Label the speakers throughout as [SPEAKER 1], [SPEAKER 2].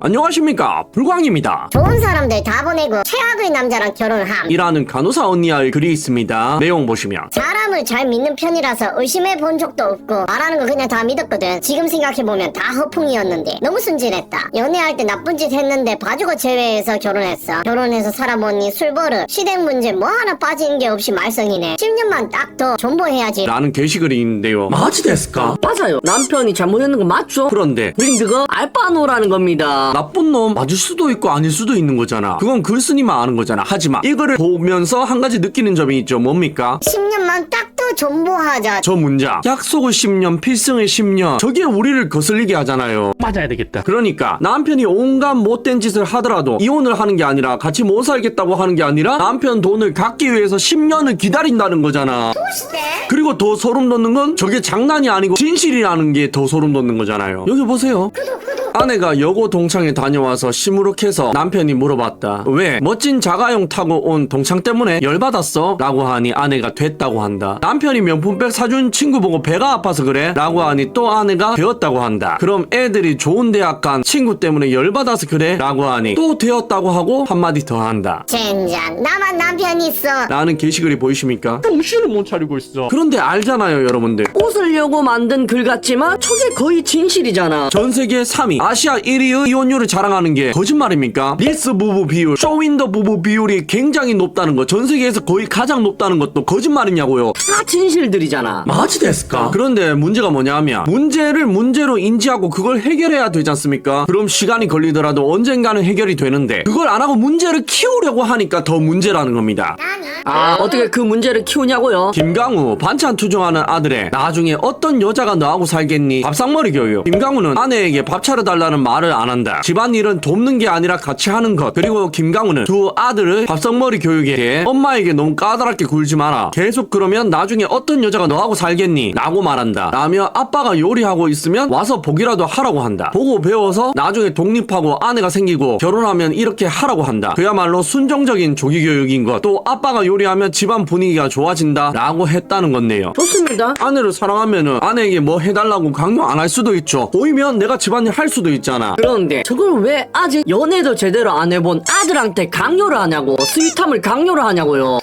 [SPEAKER 1] 안녕하십니까, 불광입니다.
[SPEAKER 2] 좋은 사람들 다 보내고 최악의 남자랑 결혼함.
[SPEAKER 1] 이라는 간호사 언니의 글이 있습니다. 내용 보시면
[SPEAKER 2] 사람을 잘 믿는 편이라서 의심해 본 적도 없고 말하는 거 그냥 다 믿었거든. 지금 생각해보면 다 허풍이었는데 너무 순진했다. 연애할 때 나쁜 짓 했는데 봐주고 제외해서 결혼했어. 결혼해서 살아보니 술버릇, 시댁 문제 뭐 하나 빠진 게 없이 말썽이네. 10년만 딱 더 존버해야지.
[SPEAKER 1] 라는 게시글이 있는데요. 마지 됐을까?
[SPEAKER 3] 맞아요. 남편이 잘못했는 거 맞죠?
[SPEAKER 1] 그런데
[SPEAKER 3] 우린 그거 알바노라는 겁니다.
[SPEAKER 1] 나쁜 놈 맞을 수도 있고 아닐 수도 있는 거잖아. 그건 글쓴이만 아는 거잖아. 하지만 이거를 보면서 한 가지 느끼는 점이 있죠. 뭡니까?
[SPEAKER 2] 10년만 딱 더 존버하자.
[SPEAKER 1] 저 문장, 약속을 10년, 필승을 10년, 저게 우리를 거슬리게 하잖아요.
[SPEAKER 4] 맞아야 되겠다.
[SPEAKER 1] 그러니까 남편이 온갖 못된 짓을 하더라도 이혼을 하는 게 아니라 같이 못 살겠다고 하는 게 아니라 남편 돈을 갖기 위해서 10년을 기다린다는 거잖아. 그리고 더 소름 돋는 건 저게 장난이 아니고 진실이라는 게 더 소름 돋는 거잖아요. 여기 보세요. 아내가 여고 동창회 다녀와서 시무룩해서 남편이 물어봤다. 왜? 멋진 자가용 타고 온 동창 때문에 열받았어? 라고 하니 아내가 됐다고 한다. 남편이 명품백 사준 친구 보고 배가 아파서 그래? 라고 하니 또 아내가 되었다고 한다. 그럼 애들이 좋은 대학 간 친구 때문에 열받아서 그래? 라고 하니 또 되었다고 하고 한마디 더 한다.
[SPEAKER 2] 젠장, 나만 남편 있어.
[SPEAKER 1] 라는 게시글이 보이십니까?
[SPEAKER 4] 정신을 못 차리고 있어.
[SPEAKER 1] 그런데 알잖아요, 여러분들.
[SPEAKER 3] 웃으려고 만든 글 같지만 저게 거의 진실이잖아.
[SPEAKER 1] 전 세계 3위, 아시아 1위의 이혼율을 자랑하는 게 거짓말입니까? 릴스 부부 비율, 쇼윈도 부부 비율이 굉장히 높다는 거, 전 세계에서 거의 가장 높다는 것도 거짓말이냐고요.
[SPEAKER 3] 다 진실들이잖아.
[SPEAKER 1] 마지 됐을까? 그런데 문제가 뭐냐 하면 문제를 문제로 인지하고 그걸 해결해야 되지 않습니까? 그럼 시간이 걸리더라도 언젠가는 해결이 되는데 그걸 안 하고 문제를 키우려고 하니까 더 문제라는 겁니다.
[SPEAKER 3] 어떻게 그 문제를 키우냐고요?
[SPEAKER 1] 김강우 반찬 투정하는 아들의 나중에 어떤 여자가 너하고 살겠니? 밥상머리 교육. 김강우는 아내에게 밥 차려달라는 말을 안 한다. 집안일은 돕는 게 아니라 같이 하는 것. 그리고 김강우는 두 아들의 밥상머리 교육에 대해 엄마에게 너무 까다롭게 굴지 마라. 계속 그러면 나중에 어떤 여자가 너하고 살겠니? 라고 말한다. 라며 아빠가 요리하고 있으면 와서 보기라도 하라고 한다. 보고 배워서 나중에 독립하고 아내가 생기고 결혼하면 이렇게 하라고 한다. 그야말로 순정적인 조기 교육인 것. 또 아빠가 요리하면 집안 분위기가 좋아진다 라고 했다는 건데요.
[SPEAKER 3] 좋습니다.
[SPEAKER 1] 아내를 사랑하면은 아내에게 뭐 해달라고 강요 안 할 수도 있죠. 보이면 내가 집안일 할 수도 있잖아.
[SPEAKER 3] 그런데 저걸 왜 아직 연애도 제대로 안 해본 아들한테 강요를 하냐고. 스윗함을 강요를 하냐고요.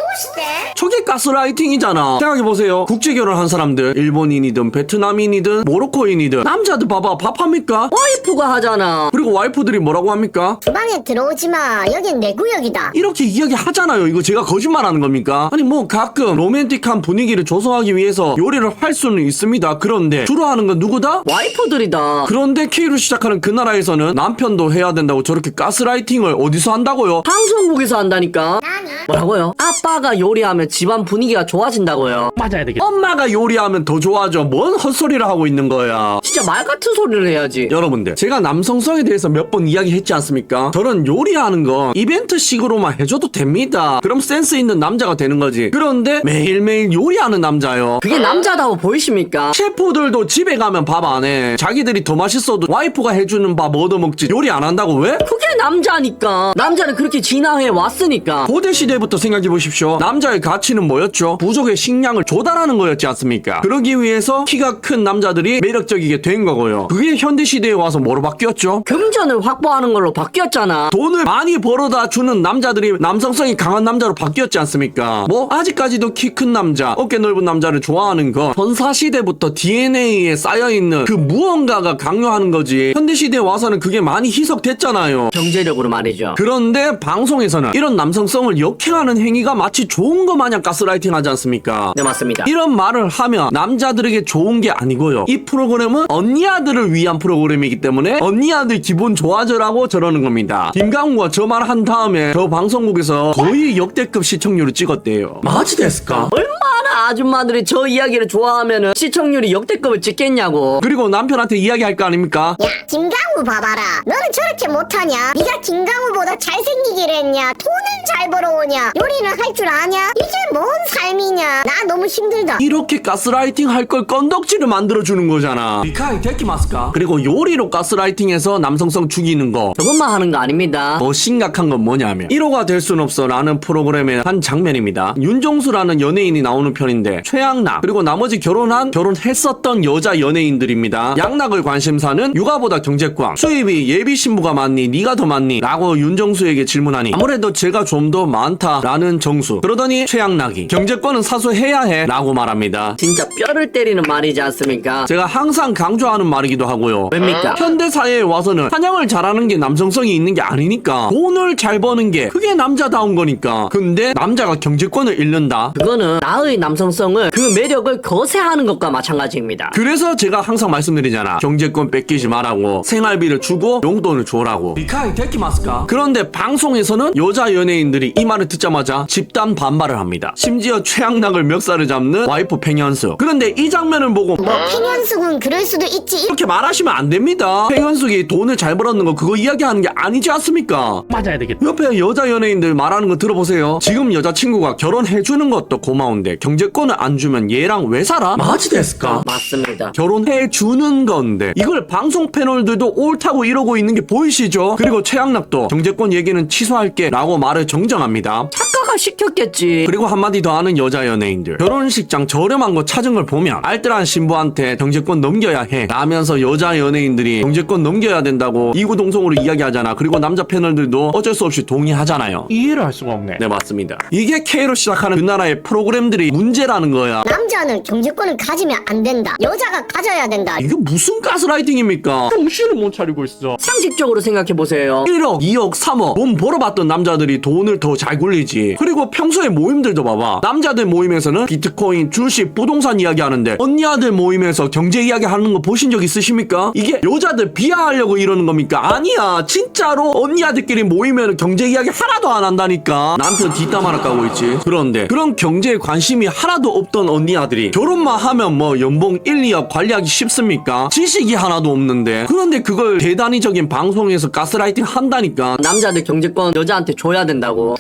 [SPEAKER 1] 저게 가스라이팅이잖아. 생각해보세요. 국제결혼한 사람들, 일본인이든 베트남인이든 모로코인이든 남자들 봐봐, 밥합니까?
[SPEAKER 3] 와이프가 하잖아.
[SPEAKER 1] 그리고 와이프들이 뭐라고 합니까?
[SPEAKER 2] 주방에 들어오지 마. 여긴 내 구역이다.
[SPEAKER 1] 이렇게 이야기하잖아요. 이거 제가 거짓말하는 겁니까? 아니 뭐 가끔 로맨틱한 분위기를 조성하기 위해서 요리를 할 수는 있습니다. 그런데 주로 하는 건 누구다?
[SPEAKER 3] 와이프들이다.
[SPEAKER 1] 그런데 K로 시작하는 그 나라에서는 남편도 해야 된다고 저렇게 가스라이팅을 어디서 한다고요?
[SPEAKER 3] 방송국에서 한다니까. 뭐라고요? 아빠가 요리하면 집안 분위기가 좋아진다고요.
[SPEAKER 4] 맞아야 되겠다.
[SPEAKER 1] 엄마가 요리하면 더 좋아져. 뭔 헛소리를 하고 있는 거야.
[SPEAKER 3] 진짜 말 같은 소리를 해야지.
[SPEAKER 1] 여러분들, 제가 남성성에 대해서 몇 번 이야기했지 않습니까? 저런 요리하는 건 이벤트식으로만 해줘도 됩니다. 그럼 센스 있는 남자가 되는 거지. 그런데 매일매일 요리하는 남자요.
[SPEAKER 3] 그게 남자다워 보이십니까?
[SPEAKER 1] 셰프들도 집에 가면 밥 안 해. 자기들이 더 맛있어도 와이프가 해주는 밥 얻어먹지 요리 안 한다고. 왜?
[SPEAKER 3] 그게 남자니까. 남자는 그렇게 진화해 왔으니까.
[SPEAKER 1] 고대 시대부터 생각해 보십시오. 남자의 가치는 뭐였죠? 부족의 식량을 조달하는 거였지 않습니까? 그러기 위해서 키가 큰 남자들이 매력적이게 된 거고요. 그게 현대 시대에 와서 뭐로 바뀌었죠?
[SPEAKER 3] 금전을 확보하는 걸로 바뀌었잖아.
[SPEAKER 1] 돈을 많이 벌어다 주는 남자들이 남성성이 강한 남자로 바뀌었지 않습니까? 뭐 아직까지도 키 큰 남자, 어깨 넓은 남자를 좋아하는 건 전사시대부터 DNA에 쌓여있는 그 무언가가 강요하는 거지. 현대시대에 와서는 그게 많이 희석됐잖아요.
[SPEAKER 3] 경제력으로 말이죠.
[SPEAKER 1] 그런데 방송에서는 이런 남성성을 역행하는 행위가 마치 좋은 것 마냥 가스라이팅 하지 않습니까?
[SPEAKER 3] 네, 맞습니다.
[SPEAKER 1] 이런 말을 하면 남자들에게 좋은 게 아니고요. 이 프로그램은 언니 아들을 위한 프로그램이기 때문에 언니 아들 기분 좋아져라고 저러는 겁니다. 김강우가 저 말 한 다음에 저 방송국에서 거의 역대급 시청률을 찍었대요. 마지 됐을까?
[SPEAKER 3] 얼마나 아줌마들이 저 이야기를 좋아하면은 시청률이 역대급을 찍겠냐고.
[SPEAKER 1] 그리고 남편한테 이야기할 거 아닙니까?
[SPEAKER 2] 야, 김강우 봐봐라. 너는 저렇게 못하냐? 네가 김강우보다 잘생기기를 했냐? 돈을 잘 벌어오냐? 요리는 할 줄 아냐? 이게 뭔 삶이냐? 나 너무 힘들다.
[SPEAKER 1] 이렇게 가스라이팅 할 걸 건덕지를 만들어주는 거잖아. 리카이 데키마스까? 그리고 요리로 가스라이팅해서 남성성 죽이는 거.
[SPEAKER 3] 저것만 하는 거 아닙니다.
[SPEAKER 1] 더 심각한 건 뭐냐면 1호가 될 순 없어 라는 프로그램의 한 장면입니다. 윤종수라는 연예인이 나오는 편 편인데 최양락 그리고 나머지 결혼했었던 여자 연예인들입니다. 양락을 관심사는 육아보다 경제권, 수입이 예비 신부가 많니 네가 더 많니 라고 윤정수에게 질문하니 아무래도 제가 좀 더 많다라는 정수. 그러더니 최양락이 경제권은 사수해야 해 라고 말합니다.
[SPEAKER 3] 진짜 뼈를 때리는 말이지 않습니까?
[SPEAKER 1] 제가 항상 강조하는 말이기도 하고요.
[SPEAKER 3] 왜입니까?
[SPEAKER 1] 현대사회에 와서는 사냥을 잘하는 게 남성성이 있는 게 아니니까 돈을 잘 버는 게 그게 남자다운 거니까. 근데 남자가 경제권을 잃는다?
[SPEAKER 3] 그거는 나의 남성성을 그 매력을 거세하는 것과 마찬가지입니다.
[SPEAKER 1] 그래서 제가 항상 말씀드리잖아. 경제권 뺏기지 말라고. 생활비를 주고 용돈을 줘라고. 리카이 데키마스까? 그런데 방송에서는 여자 연예인들이 이 말을 듣자마자 집단 반발을 합니다. 심지어 최양락을 멱살을 잡는 와이프 팽현숙. 그런데 이 장면을 보고
[SPEAKER 2] 뭐 팽현숙은 그럴 수도 있지.
[SPEAKER 1] 이렇게 말하시면 안 됩니다. 팽현숙이 돈을 잘 벌었는 거 그거 이야기하는 게 아니지 않습니까?
[SPEAKER 4] 맞아야 되겠다.
[SPEAKER 1] 옆에 여자 연예인들 말하는 거 들어보세요. 지금 여자친구가 결혼해주는 것도 고마운데 경제권을 안 주면 얘랑 왜 살아? 마지 됐을까?
[SPEAKER 3] 맞습니다.
[SPEAKER 1] 결혼해주는 건데 이걸 방송 패널들도 옳다고 이러고 있는 게 보이시죠? 그리고 최양락도 경제권 얘기는 취소할게 라고 말을 정정합니다.
[SPEAKER 3] 작가가 시켰겠지.
[SPEAKER 1] 그리고 한마디 더 하는 여자 연예인들. 결혼식장 저렴한 거 찾은 걸 보면 알뜰한 신부한테 경제권 넘겨야 해 라면서 여자 연예인들이 경제권 넘겨야 된다고 이구동성으로 이야기하잖아. 그리고 남자 패널들도 어쩔 수 없이 동의하잖아요.
[SPEAKER 4] 이해를 할 수가 없네.
[SPEAKER 1] 네, 맞습니다. 이게 K로 시작하는 그 나라의 프로그램들이 문제라는 거야.
[SPEAKER 2] 남자는 경제권을 가지면 안 된다. 여자가 가져야 된다.
[SPEAKER 1] 이게 무슨 가스라이팅입니까?
[SPEAKER 4] 정신을 못 차리고 있어.
[SPEAKER 3] 상식적으로 생각해보세요.
[SPEAKER 1] 1억, 2억, 3억 돈 벌어봤던 남자들이 돈을 더 잘 굴리지. 그리고 평소에 모임들도 봐봐. 남자들 모임에서는 비트코인, 주식, 부동산 이야기하는데 언니아들 모임에서 경제 이야기하는 거 보신 적 있으십니까? 이게 여자들 비하하려고 이러는 겁니까? 아니야. 진짜로 언니아들끼리 모이면 경제 이야기 하나도 안 한다니까. 남편 뒷담 하나 까고 있지. 그런데 그런 경제에 관심이 하나도 없던 언니아들이 결혼만 하면 뭐 연봉 1, 2억 관리하기 쉽습니까? 지식이 하나도 없는데. 그런데 그걸 대단히적인 방송에서 가스라이팅 한다니까.
[SPEAKER 3] 남자들 경제권 여자한테 줘야 된다고.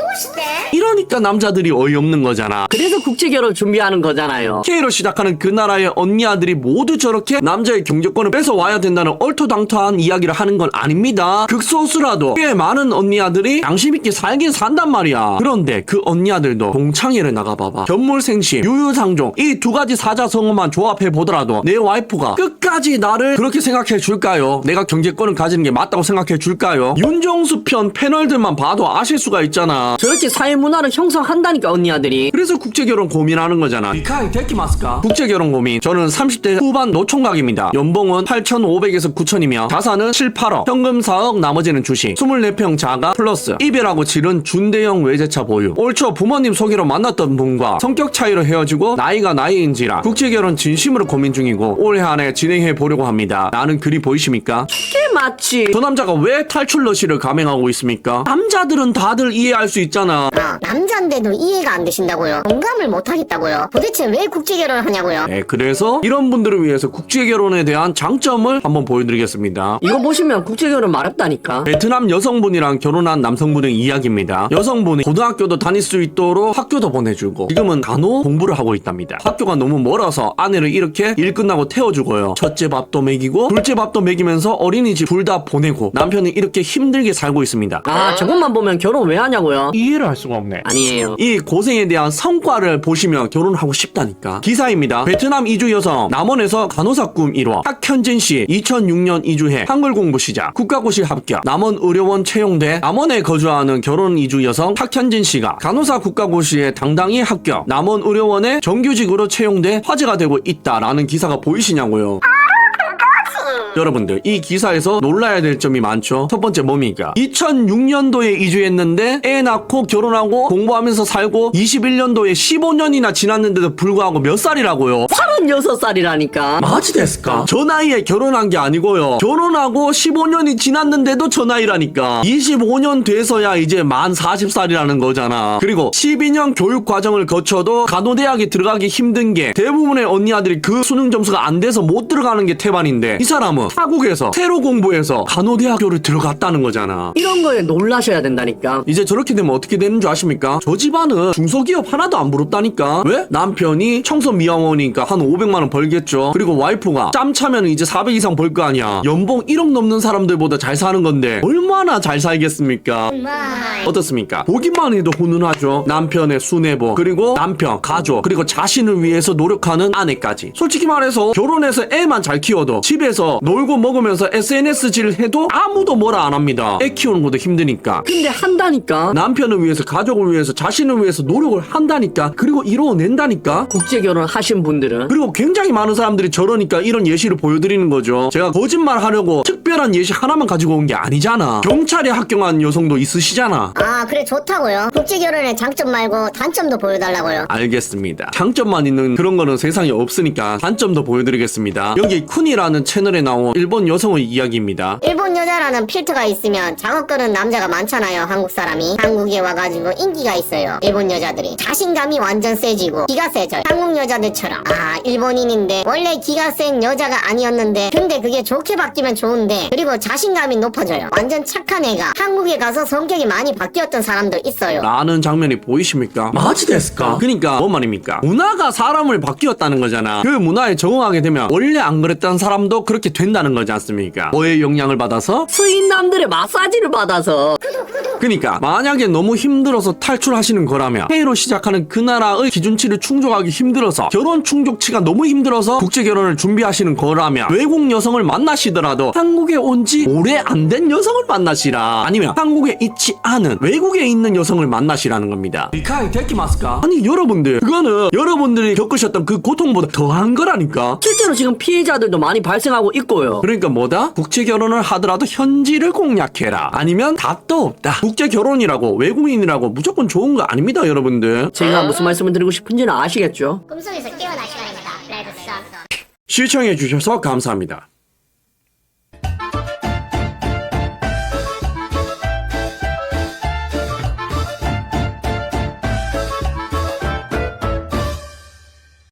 [SPEAKER 1] 이러니까 남자들이 어이없는 거잖아.
[SPEAKER 3] 그래서 국제결혼 준비하는 거잖아요.
[SPEAKER 1] K로 시작하는 그 나라의 언니 아들이 모두 저렇게 남자의 경제권을 뺏어와야 된다는 얼토당토한 이야기를 하는 건 아닙니다. 극소수라도 꽤 많은 언니 아들이 양심있게 살긴 산단 말이야. 그런데 그 언니 아들도 동창회를 나가봐봐. 견물생심, 유유상종 이 두 가지 사자성어만 조합해 보더라도 내 와이프가 끝까지 나를 그렇게 생각해 줄까요? 내가 경제권을 가지는 게 맞다고 생각해 줄까요? 윤정수 편 패널들만 봐도 아실 수가 있잖아.
[SPEAKER 3] 저렇게 사회문화를 형성한다니까 언니아들이.
[SPEAKER 1] 그래서 국제결혼 고민하는 거잖아. 리카이 데키마스까? 국제결혼 고민. 저는 30대 후반 노총각입니다. 연봉은 8,500에서 9,000이며 자산은 7, 8억, 현금 4억, 나머지는 주식. 24평 자가 플러스 이별하고 지른 준대형 외제차 보유. 올 초 부모님 소개로 만났던 분과 성격 차이로 헤어지고 나이가 나이인지라 국제결혼 진심으로 고민 중이고 올해 안에 진행해 보려고 합니다. 나는 그리 보이십니까?
[SPEAKER 3] 그게 맞지.
[SPEAKER 1] 저 남자가 왜 탈출러시를 감행하고 있습니까? 남자들은 다들 이해할 수 있잖아.
[SPEAKER 2] 남자인데도 이해가 안 되신다고요? 공감을 못 하겠다고요? 도대체 왜 국제결혼을 하냐고요?
[SPEAKER 1] 네, 그래서 이런 분들을 위해서 국제결혼에 대한 장점을 한번 보여드리겠습니다.
[SPEAKER 3] 이거 보시면 국제결혼 마렵다니까.
[SPEAKER 1] 베트남 여성분이랑 결혼한 남성분의 이야기입니다. 여성분이 고등학교도 다닐 수 있도록 학교도 보내주고 지금은 간호 공부를 하고 있답니다. 학교가 너무 멀어서 아내를 이렇게 일 끝나고 태워주고요. 첫째 밥도 먹이고 둘째 밥도 먹이면서 어린이집 둘 다 보내고 남편은 이렇게 힘들게 살고 있습니다.
[SPEAKER 3] 아 저것만 보면 결혼 왜 하냐고요?
[SPEAKER 4] 이해를 할 수가 없네.
[SPEAKER 3] 아니에요.
[SPEAKER 1] 이 고생에 대한 성과를 보시면 결혼하고 싶다니까. 기사입니다. 베트남 이주 여성 남원에서 간호사 꿈 1호 박현진 씨 2006년 이주해 한글 공부 시작 국가고시 합격 남원 의료원 채용돼 남원에 거주하는 결혼 이주 여성 박현진 씨가 간호사 국가고시에 당당히 합격 남원 의료원에 정규직으로 채용돼 화제가 되고 있다라는 기사가 보이시냐고요. 여러분들 이 기사에서 놀라야 될 점이 많죠. 첫 번째 뭡니까? 2006년도에 이주했는데 애 낳고 결혼하고 공부하면서 살고 21년도에 15년이나 지났는데도 불구하고 몇 살이라고요?
[SPEAKER 3] 36살이라니까.
[SPEAKER 1] 마지 됐을까? 저 나이에 결혼한 게 아니고요. 결혼하고 15년이 지났는데도 저 나이라니까. 25년 돼서야 이제 만 40살이라는 거잖아. 그리고 12년 교육 과정을 거쳐도 간호대학에 들어가기 힘든 게 대부분의 언니 아들이 그 수능 점수가 안 돼서 못 들어가는 게 태반인데 이 사람은 사람은 타국에서 새로 공부해서 간호대학교를 들어갔다는 거잖아.
[SPEAKER 3] 이런 거에 놀라셔야 된다니까.
[SPEAKER 1] 이제 저렇게 되면 어떻게 되는 줄 아십니까? 저 집안은 중소기업 하나도 안 부럽다니까. 왜? 남편이 청소미화원이니까 한 500만원 벌겠죠. 그리고 와이프가 짬 차면 이제 400 이상 벌 거 아니야. 연봉 1억 넘는 사람들보다 잘 사는 건데 얼마나 잘 살겠습니까? 어떻습니까? 보기만 해도 훈훈하죠. 남편의 수뇌보, 그리고 남편, 가족, 그리고 자신을 위해서 노력하는 아내까지. 솔직히 말해서 결혼해서 애만 잘 키워도 집에서 놀고 먹으면서 SNS질 해도 아무도 뭐라 안 합니다. 애 키우는 것도 힘드니까.
[SPEAKER 3] 근데 한다니까.
[SPEAKER 1] 남편을 위해서, 가족을 위해서, 자신을 위해서 노력을 한다니까. 그리고 이뤄낸다니까.
[SPEAKER 3] 국제 결혼 하신 분들은
[SPEAKER 1] 그리고 굉장히 많은 사람들이 저러니까 이런 예시를 보여드리는 거죠. 제가 거짓말 하려고 특별한 예시 하나만 가지고 온 게 아니잖아. 경찰에 합격한 여성도 있으시잖아.
[SPEAKER 2] 아 그래 좋다고요? 국제결혼의 장점 말고 단점도 보여달라고요.
[SPEAKER 1] 알겠습니다. 장점만 있는 그런 거는 세상에 없으니까 단점도 보여드리겠습니다. 여기 쿤이라는 채널에 나온 일본 여성의 이야기입니다.
[SPEAKER 2] 일본 여자라는 필터가 있으면 작업 거는 남자가 많잖아요. 한국 사람이 한국에 와가지고 인기가 있어요. 일본 여자들이 자신감이 완전 세지고 기가 세져요. 한국 여자들처럼 아 일본인인데 원래 기가 센 여자가 아니었는데 근데 그게 좋게 바뀌면 좋은데 그리고 자신감이 높아져요. 완전 착한 애가 한국에 가서 성격이 많이 바뀌었던 사람도 있어요.
[SPEAKER 1] 라는 장면이 보이십니까? 마지 됐을까? 그러니까 뭔 말입니까? 문화가 사람을 바뀌었다는 거잖아. 그 문화에 적응하게 되면 원래 안 그랬던 사람도 그렇게 된다는 거지 않습니까? 뭐의 영향을 받아서?
[SPEAKER 3] 스윗남들의 마사지를 받아서.
[SPEAKER 1] 그러니까 만약에 너무 힘들어서 탈출하시는 거라면 K로 시작하는 그 나라의 기준치를 충족하기 힘들어서 결혼 충족치가 너무 힘들어서 국제결혼을 준비하시는 거라면 외국 여성을 만나시더라도 한국에 온 지 오래 안 된 여성을 만나시라. 아니면 한국에 있지 않은 외국에 있는 여성을 만나시라는 겁니다. 리카이 데키마스까? 아니 여러분들 그거는 여러분들이 겪으셨던 그 고통보다 더한 거라니까.
[SPEAKER 3] 실제로 지금 피해자들도 많이 발생하고 있고요.
[SPEAKER 1] 그러니까 뭐다? 국제결혼을 하더라도 현지를 공략해라. 아니면 답도 없다. 국제결혼이라고 외국인이라고 무조건 좋은 거 아닙니다 여러분들.
[SPEAKER 3] 제가 무슨 말씀을 드리고 싶은지는 아시겠죠?
[SPEAKER 2] 꿈속에서 깨어날 시간입니다. 레드 선.
[SPEAKER 1] 시청해주셔서 감사합니다.